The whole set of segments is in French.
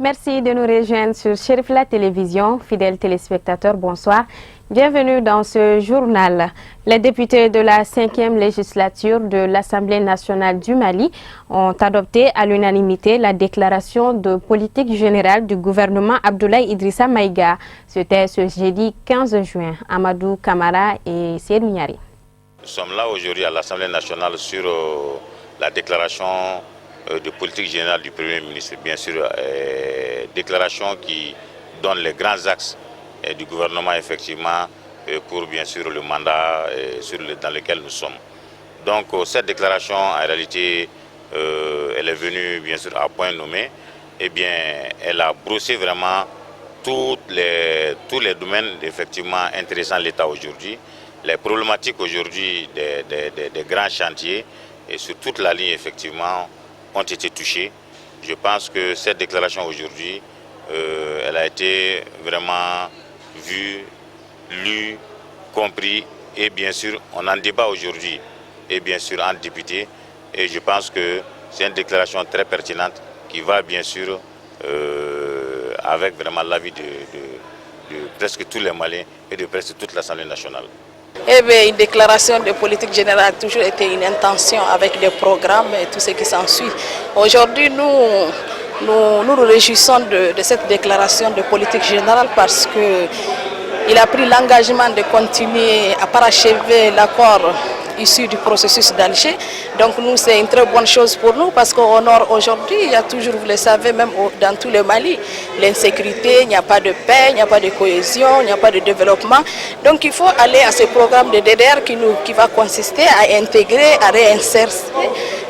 Merci de nous rejoindre sur Chérif La Télévision. Fidèles téléspectateurs, bonsoir. Bienvenue dans ce journal. Les députés de la 5e législature de l'Assemblée nationale du Mali ont adopté à l'unanimité la déclaration de politique générale du gouvernement Abdoulaye Idrissa Maïga. C'était ce jeudi 15 juin. Amadou Kamara et Seydou Niari. Nous sommes là aujourd'hui à l'Assemblée nationale sur la déclaration de politique générale du Premier ministre. Bien sûr, déclaration qui donne les grands axes du gouvernement effectivement pour bien sûr le mandat dans lequel nous sommes. Donc cette déclaration en réalité elle est venue bien sûr à point nommé. Eh bien elle a brossé vraiment tous les domaines effectivement intéressant l'État aujourd'hui, les problématiques aujourd'hui des grands chantiers et sur toute la ligne effectivement ont été touchées. Je pense que cette déclaration aujourd'hui elle a été vraiment vu, lu, compris et bien sûr on en débat aujourd'hui et bien sûr en député et je pense que c'est une déclaration très pertinente qui va bien sûr avec vraiment l'avis de presque tous les Maliens et de presque toute l'Assemblée nationale. Eh bien, une déclaration de politique générale a toujours été une intention avec des programmes et tout ce qui s'ensuit. Aujourd'hui, nous nous réjouissons de cette déclaration de politique générale parce qu'il a pris l'engagement de continuer à parachever l'accord issu du processus d'Alger. Donc nous, c'est une très bonne chose pour nous parce qu'au nord aujourd'hui, il y a toujours, vous le savez, même dans tout le Mali, l'insécurité, il n'y a pas de paix, il n'y a pas de cohésion, il n'y a pas de développement. Donc il faut aller à ce programme de DDR qui va consister à intégrer, à réinsérer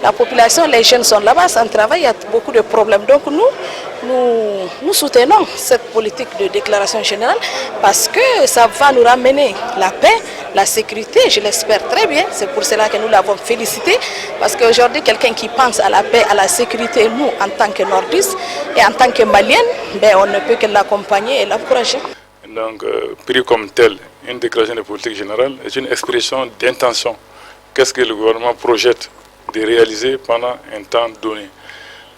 la population. Les jeunes sont là-bas sans travail, il y a beaucoup de problèmes. Donc nous soutenons cette politique de déclaration générale parce que ça va nous ramener la paix, la sécurité, je l'espère très bien. C'est pour cela que nous l'avons félicité. Parce qu'aujourd'hui, quelqu'un qui pense à la paix, à la sécurité, nous, en tant que nordistes et en tant que maliennes, on ne peut que l'accompagner et l'encourager. Donc, pris comme tel, une déclaration de politique générale est une expression d'intention. Qu'est-ce que le gouvernement projette de réaliser pendant un temps donné?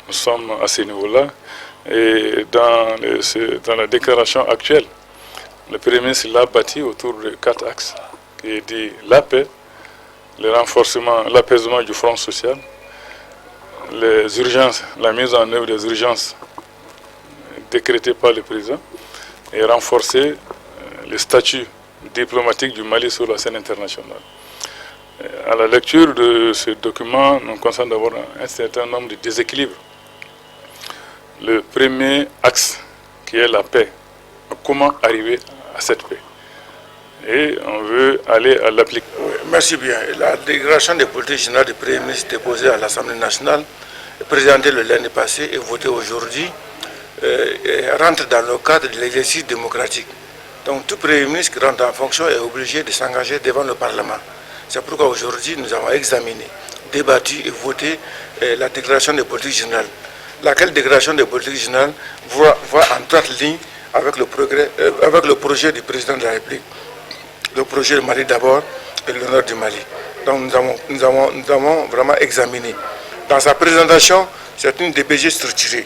Nous sommes à ce niveau-là. Et dans la déclaration actuelle, le Premier ministre l'a bâti autour de 4 axes, qui dit la paix, le renforcement, l'apaisement du front social, les urgences, la mise en œuvre des urgences décrétées par le président et renforcer le statut diplomatique du Mali sur la scène internationale. À la lecture de ce document, nous constatons d'abord un certain nombre de déséquilibres. Le premier axe, qui est la paix, comment arriver à cette paix? Et on veut aller à l'application. Oui, merci bien. La déclaration de politique générale du Premier ministre déposée à l'Assemblée nationale, présentée le lundi passé et votée aujourd'hui, rentre dans le cadre de l'exercice démocratique. Donc tout Premier ministre qui rentre en fonction est obligé de s'engager devant le Parlement. C'est pourquoi aujourd'hui nous avons examiné, débattu et voté la déclaration de politique générale. Laquelle déclaration de politique générale va en droite ligne avec le projet du président de la République. Le projet du Mali d'abord et le nord du Mali. Donc nous avons vraiment examiné. Dans sa présentation, c'est une DPG structurée,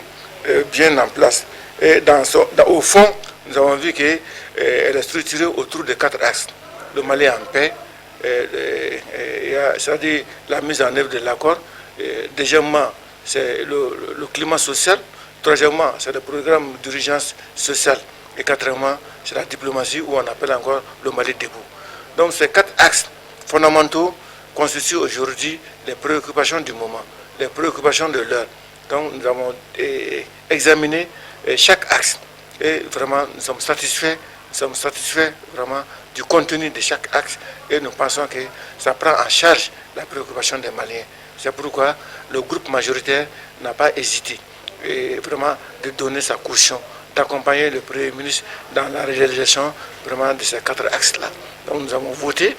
bien en place. Et au fond, nous avons vu qu'elle est structurée autour de 4 axes. Le Mali en paix, c'est-à-dire la mise en œuvre de l'accord. Deuxièmement, c'est le climat social. Troisièmement, c'est le programme d'urgence sociale. Et quatrièmement, c'est la diplomatie où on appelle encore le Mali debout. Donc ces 4 axes fondamentaux constituent aujourd'hui les préoccupations du moment, les préoccupations de l'heure. Donc nous avons examiné chaque axe et vraiment nous sommes satisfaits vraiment du contenu de chaque axe et nous pensons que ça prend en charge la préoccupation des Maliens. C'est pourquoi le groupe majoritaire n'a pas hésité vraiment de donner sa caution, d'accompagner le Premier ministre dans la réalisation vraiment de ces 4 axes-là. Donc nous avons voté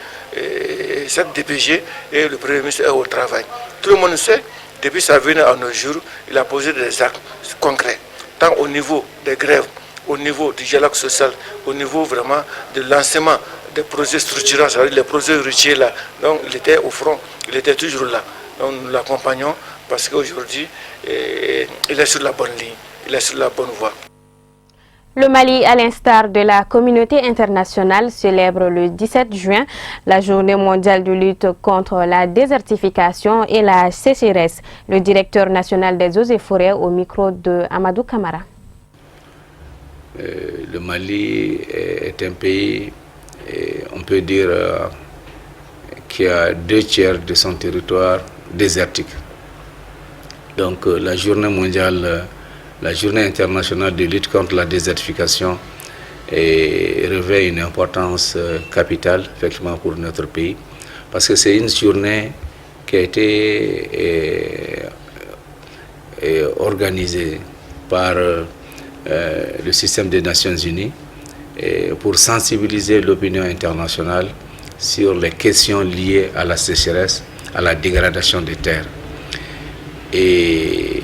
cette DPG et le Premier ministre est au travail. Tout le monde sait, depuis sa venue à nos jours, il a posé des actes concrets, tant au niveau des grèves, au niveau du dialogue social, au niveau vraiment de lancement des projets structurants, c'est-à-dire les projets routiers là. Donc il était au front, il était toujours là. Donc nous l'accompagnons parce qu'aujourd'hui, il est sur la bonne ligne. il est sur la bonne voie. Le Mali, à l'instar de la communauté internationale, célèbre le 17 juin la journée mondiale de lutte contre la désertification et la sécheresse. Le directeur national des eaux et forêts au micro de Amadou Kamara. Le Mali est un pays, on peut dire, qui a 2/3 de son territoire désertique. Donc la journée mondiale, la journée internationale de lutte contre la désertification revêt une importance capitale effectivement pour notre pays, parce que c'est une journée qui a été organisée par le système des Nations Unies pour sensibiliser l'opinion internationale sur les questions liées à la sécheresse, à la dégradation des terres. Et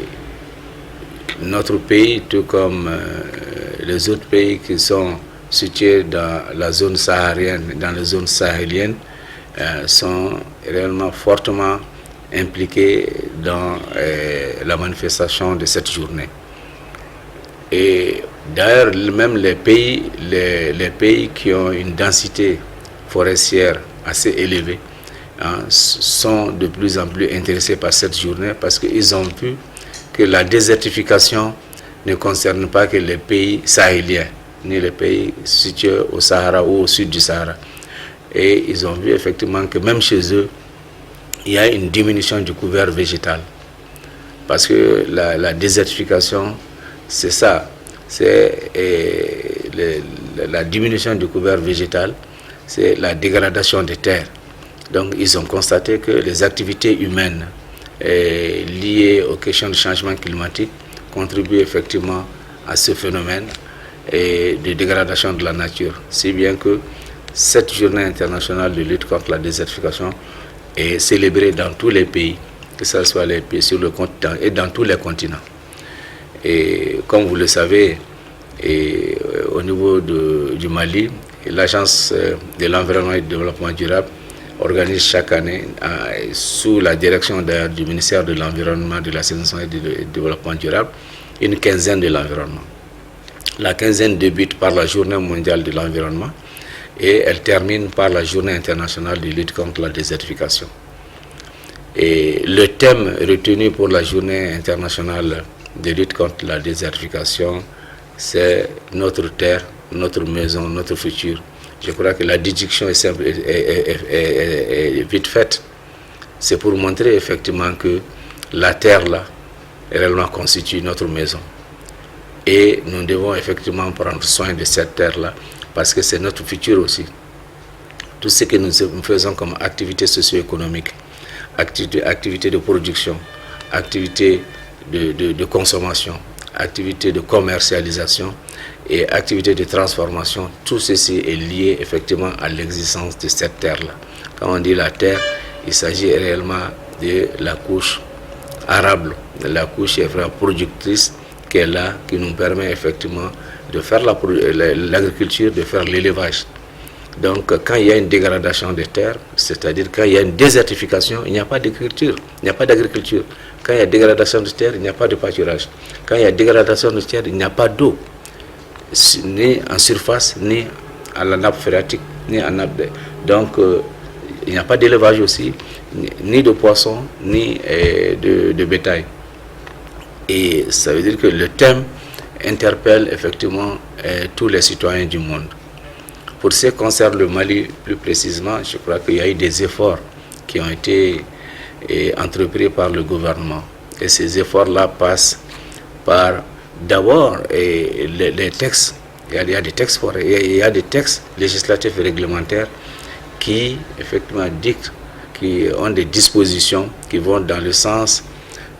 notre pays, tout comme les autres pays qui sont situés dans la zone saharienne, dans les zones sahéliennes, sont réellement fortement impliqués dans la manifestation de cette journée. Et d'ailleurs, même les pays qui ont une densité forestière assez élevée sont de plus en plus intéressés par cette journée, parce qu'ils ont vu que la désertification ne concerne pas que les pays sahéliens, ni les pays situés au Sahara ou au sud du Sahara. Et ils ont vu effectivement que même chez eux, il y a une diminution du couvert végétal. Parce que la désertification, c'est ça, c'est la diminution du couvert végétal, c'est la dégradation des terres. Donc ils ont constaté que les activités humaines liées aux questions de changement climatique contribuent effectivement à ce phénomène de dégradation de la nature. Si bien que cette journée internationale de lutte contre la désertification est célébrée dans tous les pays, que ce soit les pays sur le continent et dans tous les continents. Et comme vous le savez, au niveau du Mali, l'Agence de l'environnement et du développement durable organise chaque année, sous la direction du ministère de l'Environnement, de l'Assainissement et du Développement durable, une quinzaine de l'environnement. La quinzaine débute par la Journée mondiale de l'environnement et elle termine par la Journée internationale de lutte contre la désertification. Et le thème retenu pour la Journée internationale de lutte contre la désertification, c'est notre terre, notre maison, notre futur. Je crois que la déduction est simple et vite faite. C'est pour montrer effectivement que la terre là réellement constitue notre maison. Et nous devons effectivement prendre soin de cette terre là parce que c'est notre futur aussi. Tout ce que nous faisons comme activité socio-économique, activité de production, activité de consommation, activité de commercialisation et activité de transformation, tout ceci est lié effectivement à l'existence de cette terre-là. Quand on dit la terre, il s'agit réellement de la couche arable, de la couche productrice qui est là, qui nous permet effectivement de faire l'agriculture, de faire l'élevage. Donc quand il y a une dégradation des terres, c'est-à-dire quand il y a une désertification, il n'y a pas d'agriculture, il n'y a pas d'agriculture. Quand il y a dégradation de terre, il n'y a pas de pâturage. Quand il y a dégradation de terre, il n'y a pas d'eau, ni en surface, ni à la nappe phréatique, ni en nappe. Donc il n'y a pas d'élevage aussi, ni de poissons, ni de bétail. Et ça veut dire que le thème interpelle effectivement tous les citoyens du monde. Pour ce qui concerne le Mali plus précisément, je crois qu'il y a eu des efforts qui ont été entrepris par le gouvernement. Et ces efforts-là passent par d'abord les textes. Il y a des textes il y a des textes législatifs et réglementaires qui effectivement dictent, qui ont des dispositions qui vont dans le sens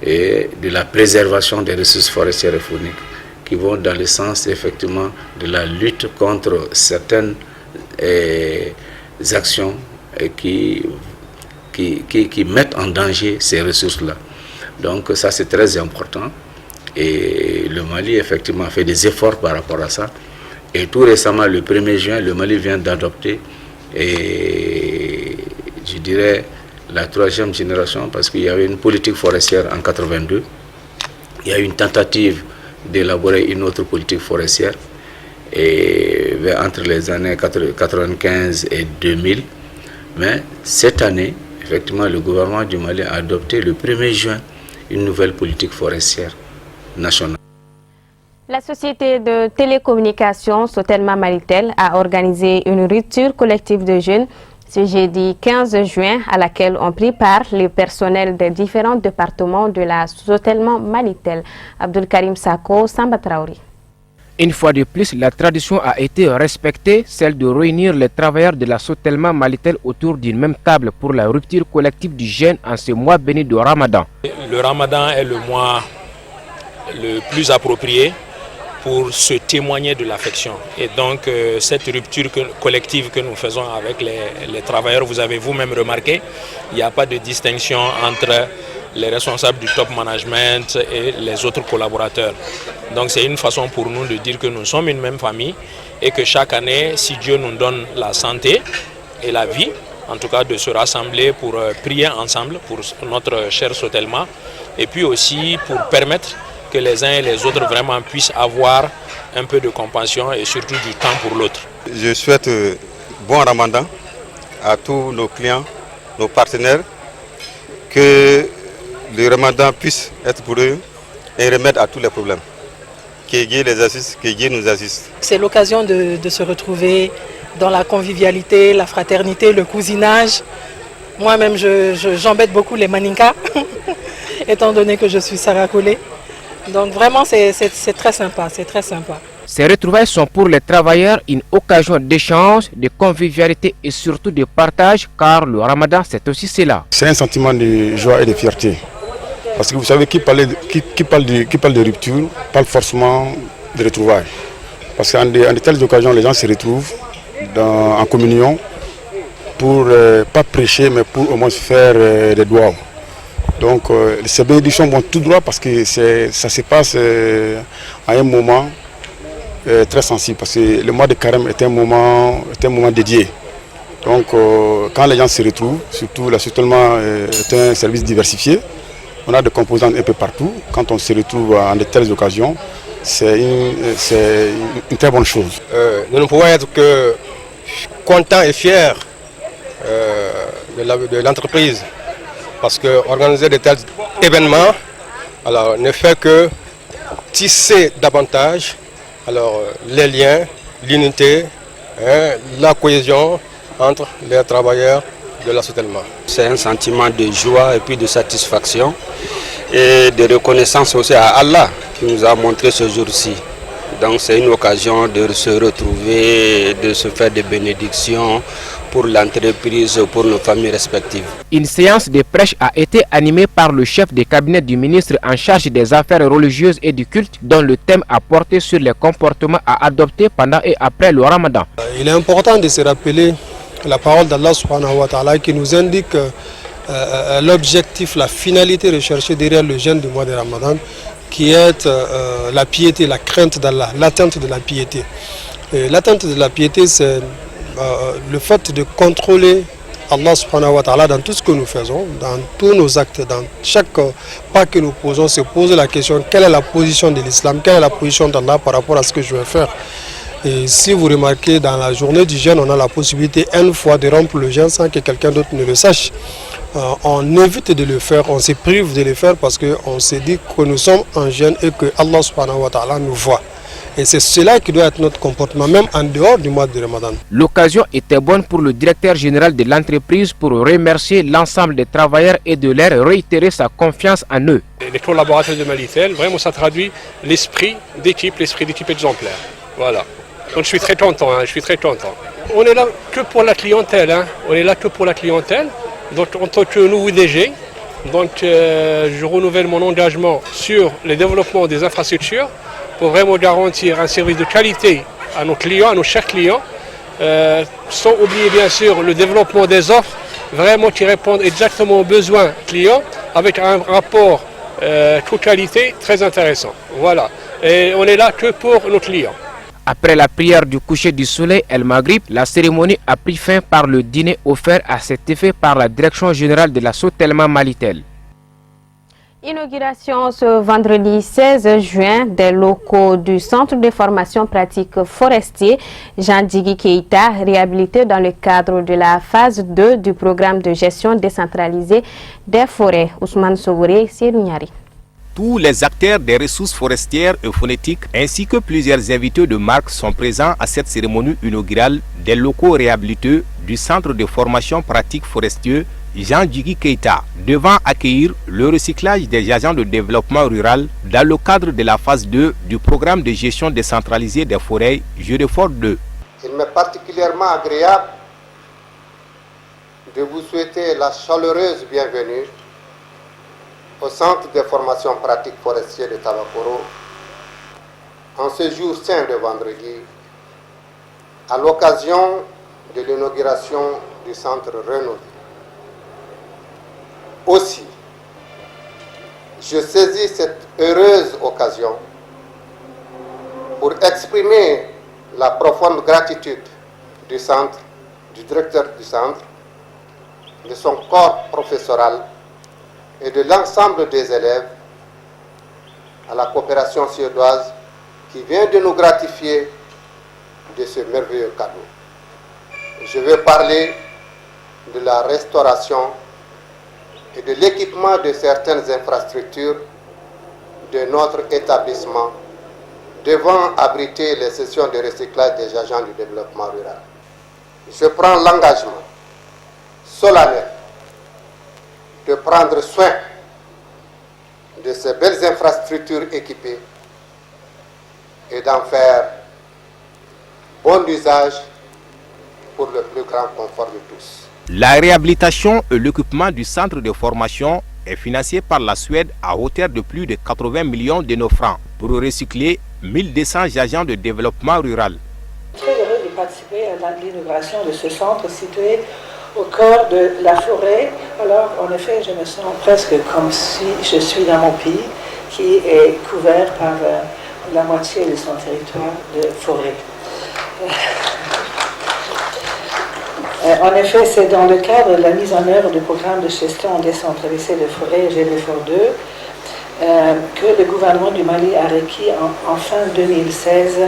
de la préservation des ressources forestières et fauniques, qui vont dans le sens effectivement de la lutte contre certaines actions qui mettent en danger ces ressources-là. Donc ça c'est très important et le Mali effectivement fait des efforts par rapport à ça. Et tout récemment, le 1er juin, le Mali vient d'adopter, je dirais, la 3e génération, parce qu'il y avait une politique forestière en 82. Il y a eu une tentative d'élaborer une autre politique forestière et entre les années 1995 et 2000. Mais cette année, effectivement, le gouvernement du Mali a adopté le 1er juin une nouvelle politique forestière nationale. La société de télécommunications Sotelma Malitel a organisé une rupture collective de jeunes ce jeudi 15 juin à laquelle ont pris part les personnels des différents départements de la Sotelma Malitel. Abdul Karim Sako, Samba Traori. Une fois de plus, la tradition a été respectée, celle de réunir les travailleurs de la Sotelma Malitel autour d'une même table pour la rupture collective du jeûne en ce mois béni de Ramadan. Le Ramadan est le mois le plus approprié pour se témoigner de l'affection. Et donc cette rupture collective que nous faisons avec les travailleurs, vous avez vous-même remarqué, il n'y a pas de distinction entre les responsables du top management et les autres collaborateurs. Donc c'est une façon pour nous de dire que nous sommes une même famille et que chaque année, si Dieu nous donne la santé et la vie, en tout cas de se rassembler pour prier ensemble pour notre cher Sotelma et puis aussi pour permettre que les uns et les autres vraiment puissent avoir un peu de compassion et surtout du temps pour l'autre. Je souhaite bon Ramadan à tous nos clients, nos partenaires, que le Ramadan puisse être pour eux un remède à tous les problèmes. Que Dieu les assiste, que Dieu nous assiste. C'est l'occasion de se retrouver dans la convivialité, la fraternité, le cousinage. Moi-même, j'embête beaucoup les maninkas, étant donné que je suis saracolée. Donc vraiment, c'est très sympa, c'est très sympa. Ces retrouvailles sont pour les travailleurs une occasion d'échange, de convivialité et surtout de partage, car le Ramadan, c'est aussi cela. C'est un sentiment de joie et de fierté. Parce que vous savez, qui parle de rupture, parle forcément de retrouvailles. Parce qu'en de telles occasions, les gens se retrouvent en communion pour, pas prêcher, mais pour au moins faire des doigts. Donc ces bénédictions vont tout droit parce que ça se passe à un moment très sensible. Parce que le mois de Carême est un moment dédié. Donc quand les gens se retrouvent, surtout la Sotelma est un service diversifié, on a des composantes un peu partout. Quand on se retrouve en de telles occasions, c'est une très bonne chose. Nous ne pouvons être que contents et fiers de l'entreprise. Parce qu'organiser de tels événements ne fait que tisser davantage les liens, l'unité, la cohésion entre les travailleurs de la Sotelma. C'est un sentiment de joie et puis de satisfaction et de reconnaissance aussi à Allah qui nous a montré ce jour-ci. Donc c'est une occasion de se retrouver, de se faire des bénédictions pour l'entreprise, pour nos familles respectives. Une séance de prêche a été animée par le chef de cabinet du ministre en charge des affaires religieuses et du culte, dont le thème a porté sur les comportements à adopter pendant et après le Ramadan. Il est important de se rappeler la parole d'Allah subhanahu wa ta'ala qui nous indique l'objectif, la finalité recherchée derrière le jeûne du mois de Ramadan, qui est la piété, la crainte d'Allah, l'atteinte de la piété. L'atteinte de la piété, c'est le fait de contrôler Allah subhanahu wa ta'ala dans tout ce que nous faisons, dans tous nos actes, dans chaque pas que nous posons, se poser la question quelle est la position de l'islam, quelle est la position d'Allah par rapport à ce que je vais faire. Et si vous remarquez, dans la journée du jeûne, on a la possibilité une fois de rompre le jeûne sans que quelqu'un d'autre ne le sache. On évite de le faire, on se prive de le faire parce qu'on se dit que nous sommes en jeûne et que Allah subhanahu wa ta'ala nous voit. Et c'est cela qui doit être notre comportement, même en dehors du mois de Ramadan. L'occasion était bonne pour le directeur général de l'entreprise pour remercier l'ensemble des travailleurs et de leur réitérer sa confiance en eux. Les collaborateurs de Malitel, vraiment ça traduit l'esprit d'équipe exemplaire. Voilà. Donc je suis très content, je suis très content. On est là que pour la clientèle, on est là que pour la clientèle. Donc en tant que nouveau DG, donc, je renouvelle mon engagement sur le développement des infrastructures pour vraiment garantir un service de qualité à nos clients, à nos chers clients, sans oublier bien sûr le développement des offres vraiment qui répondent exactement aux besoins clients avec un rapport coût-qualité très intéressant. Voilà. Et on est là que pour nos clients. Après la prière du coucher du soleil El Maghrib, la cérémonie a pris fin par le dîner offert à cet effet par la direction générale de la Sotelma Malitel. Inauguration ce vendredi 16 juin des locaux du Centre de formation pratique forestier Jean Djigui Keïta, réhabilité dans le cadre de la phase 2 du programme de gestion décentralisée des forêts. Ousmane Sogouré, Sierougnari. Tous les acteurs des ressources forestières et phonétiques ainsi que plusieurs invités de marque sont présents à cette cérémonie inaugurale des locaux réhabilités du Centre de formation pratique forestier Jean Djigui Keïta, devant accueillir le recyclage des agents de développement rural dans le cadre de la phase 2 du programme de gestion décentralisée des forêts Géréfort 2. Il m'est particulièrement agréable de vous souhaiter la chaleureuse bienvenue au Centre de formation pratique forestier de Tabakoro en ce jour saint de vendredi, à l'occasion de l'inauguration du centre rénové. Aussi, je saisis cette heureuse occasion pour exprimer la profonde gratitude du centre, du directeur du centre, de son corps professoral et de l'ensemble des élèves à la coopération suédoise qui vient de nous gratifier de ce merveilleux cadeau. Je veux parler de la restauration et de l'équipement de certaines infrastructures de notre établissement devant abriter les sessions de recyclage des agents du développement rural. Je prends l'engagement solennel de prendre soin de ces belles infrastructures équipées et d'en faire bon usage pour le plus grand confort de tous. La réhabilitation et l'équipement du centre de formation est financé par la Suède à hauteur de plus de 80 millions de nos francs pour recycler 1200 agents de développement rural. Je suis très heureux de participer à l'inauguration de ce centre situé au cœur de la forêt. Alors, en effet, je me sens presque comme si je suis dans mon pays qui est couvert par la moitié de son territoire de forêt. En effet, c'est dans le cadre de la mise en œuvre du programme de gestion décentralisée de forêt Géréfort 2 que le gouvernement du Mali a requis en fin 2016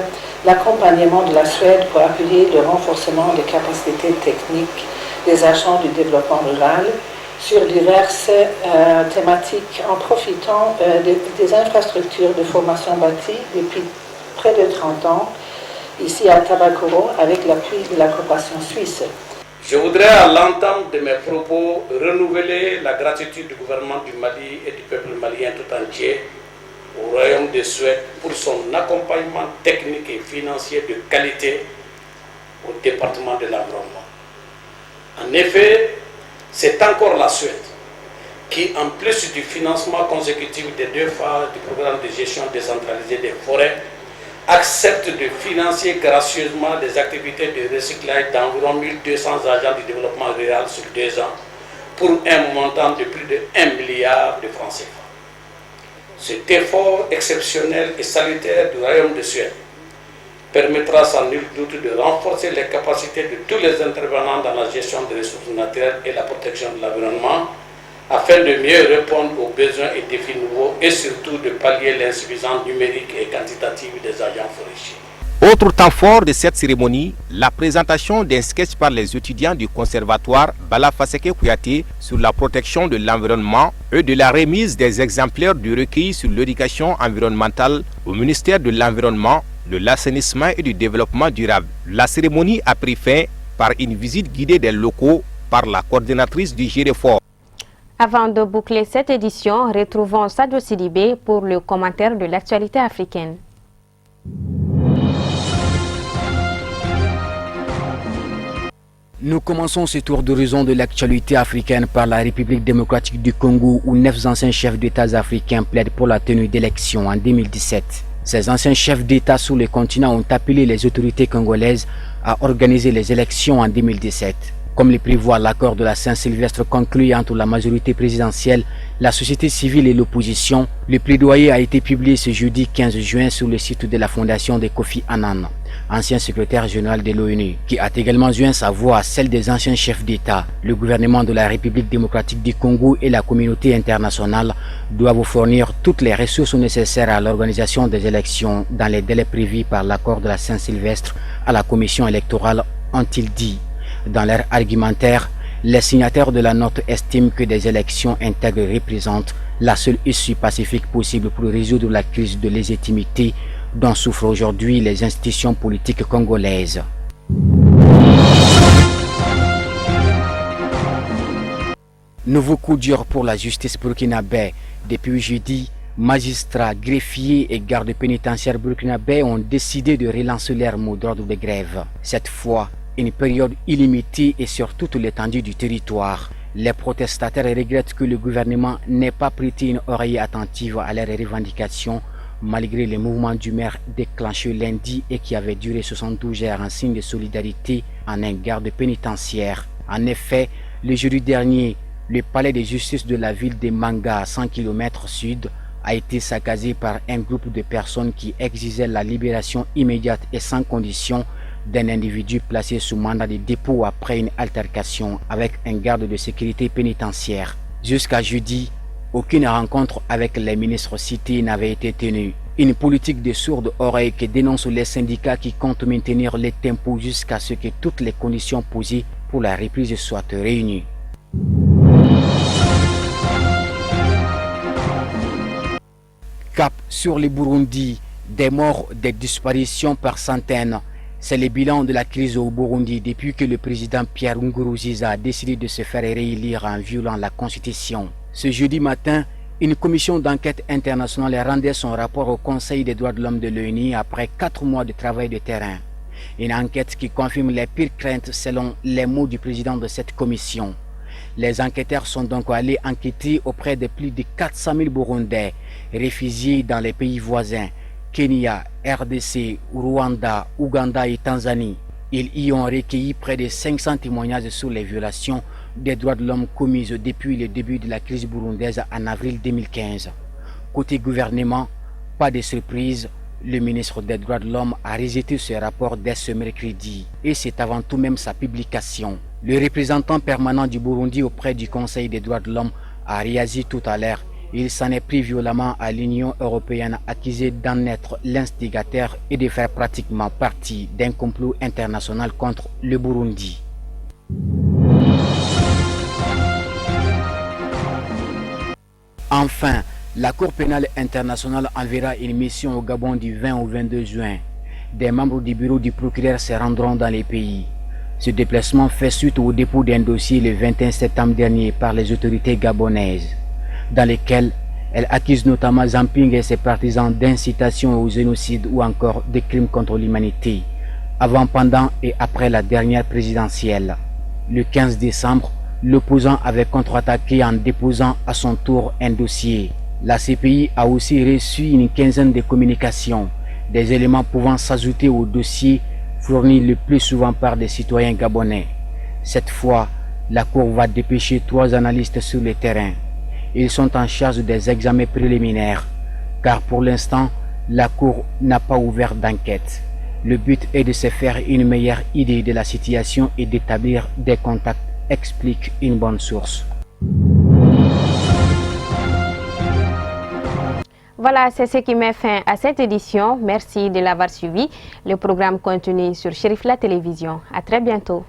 l'accompagnement de la Suède pour appuyer le renforcement des capacités techniques des agents du développement rural sur diverses thématiques en profitant des infrastructures de formation bâties depuis près de 30 ans ici à Tabakoro avec l'appui de la coopération suisse. Je voudrais à l'entame de mes propos renouveler la gratitude du gouvernement du Mali et du peuple malien tout entier au Royaume de Suède pour son accompagnement technique et financier de qualité au département de l'environnement. En effet, c'est encore la Suède qui, en plus du financement consécutif des 2 phases du programme de gestion décentralisée des forêts, accepte de financer gracieusement des activités de recyclage d'environ 1200 agents du développement rural sur 2 ans pour un montant de plus de 1 milliard de francs CFA. Cet effort exceptionnel et salutaire du Royaume de Suède permettra sans nul doute de renforcer les capacités de tous les intervenants dans la gestion des ressources naturelles et la protection de l'environnement afin de mieux répondre aux besoins et défis nouveaux et surtout de pallier l'insuffisance numérique et quantitative des agents forestiers. Autre temps fort de cette cérémonie, la présentation d'un sketch par les étudiants du conservatoire Balafaseke Kouyaté sur la protection de l'environnement et de la remise des exemplaires du recueil sur l'éducation environnementale au ministère de l'Environnement, de l'Assainissement et du Développement durable. La cérémonie a pris fin par une visite guidée des locaux par la coordinatrice du Géréfort. Avant de boucler cette édition, retrouvons Sadio Sidibé pour le commentaire de l'actualité africaine. Nous commençons ce tour d'horizon de l'actualité africaine par la République démocratique du Congo où 9 anciens chefs d'État africains plaident pour la tenue d'élections en 2017. Ces anciens chefs d'État sur le continent ont appelé les autorités congolaises à organiser les élections en 2017. Comme le prévoit l'accord de la Saint-Sylvestre conclu entre la majorité présidentielle, la société civile et l'opposition, le plaidoyer a été publié ce jeudi 15 juin sur le site de la fondation de Kofi Annan, ancien secrétaire général de l'ONU, qui a également joint sa voix à celle des anciens chefs d'État. Le gouvernement de la République démocratique du Congo et la communauté internationale doivent fournir toutes les ressources nécessaires à l'organisation des élections dans les délais prévus par l'accord de la Saint-Sylvestre à la commission électorale, ont-ils dit. Dans leur argumentaire, les signataires de la note estiment que des élections intègres représentent la seule issue pacifique possible pour résoudre la crise de légitimité dont souffrent aujourd'hui les institutions politiques congolaises. Nouveau coup dur pour la justice burkinabé. Depuis jeudi, magistrats, greffiers et gardes pénitentiaires burkinabés ont décidé de relancer leur mot d'ordre de grève. Cette fois, une période illimitée et sur toute l'étendue du territoire. Les protestataires regrettent que le gouvernement n'ait pas prêté une oreille attentive à leurs revendications malgré les mouvements d'humeur déclenchés lundi et qui avaient duré 72 heures en signe de solidarité en un garde pénitentiaire. En effet, le jeudi dernier, le palais de justice de la ville de Manga, à 100 km sud, a été saccagé par un groupe de personnes qui exigeaient la libération immédiate et sans condition d'un individu placé sous mandat de dépôt après une altercation avec un garde de sécurité pénitentiaire. Jusqu'à jeudi, aucune rencontre avec les ministres cités n'avait été tenue. Une politique de sourde oreille que dénoncent les syndicats qui comptent maintenir les tempos jusqu'à ce que toutes les conditions posées pour la reprise soient réunies. Cap sur le Burundi, des morts, des disparitions par centaines. C'est le bilan de la crise au Burundi depuis que le président Pierre Nkurunziza a décidé de se faire réélire en violant la Constitution. Ce jeudi matin, une commission d'enquête internationale rendait son rapport au Conseil des droits de l'homme de l'ONU après 4 mois de travail de terrain. Une enquête qui confirme les pires craintes selon les mots du président de cette commission. Les enquêteurs sont donc allés enquêter auprès de plus de 400 000 Burundais réfugiés dans les pays voisins, Kenya, RDC, Rwanda, Ouganda et Tanzanie. Ils y ont recueilli près de 500 témoignages sur les violations des droits de l'homme commises depuis le début de la crise burundaise en avril 2015. Côté gouvernement, pas de surprise, le ministre des droits de l'homme a rejeté ce rapport dès ce mercredi et c'est avant tout même sa publication. Le représentant permanent du Burundi auprès du Conseil des droits de l'homme a réagi tout à l'heure. Il s'en est pris violemment à l'Union européenne accusée d'en être l'instigateur et de faire pratiquement partie d'un complot international contre le Burundi. Enfin, la Cour pénale internationale enverra une mission au Gabon du 20 au 22 juin. Des membres du bureau du procureur se rendront dans les pays. Ce déplacement fait suite au dépôt d'un dossier le 21 septembre dernier par les autorités gabonaises, dans lesquels elle accuse notamment Zamping et ses partisans d'incitation au génocide ou encore de crimes contre l'humanité, avant, pendant et après la dernière présidentielle. Le 15 décembre, l'opposant avait contre-attaqué en déposant à son tour un dossier. La CPI a aussi reçu une quinzaine de communications, des éléments pouvant s'ajouter au dossier fourni le plus souvent par des citoyens gabonais. Cette fois, la Cour va dépêcher 3 analystes sur le terrain. Ils sont en charge des examens préliminaires, car pour l'instant, la Cour n'a pas ouvert d'enquête. Le but est de se faire une meilleure idée de la situation et d'établir des contacts, explique une bonne source. Voilà, c'est ce qui met fin à cette édition. Merci de l'avoir suivi. Le programme continue sur Chérif La Télévision. À très bientôt.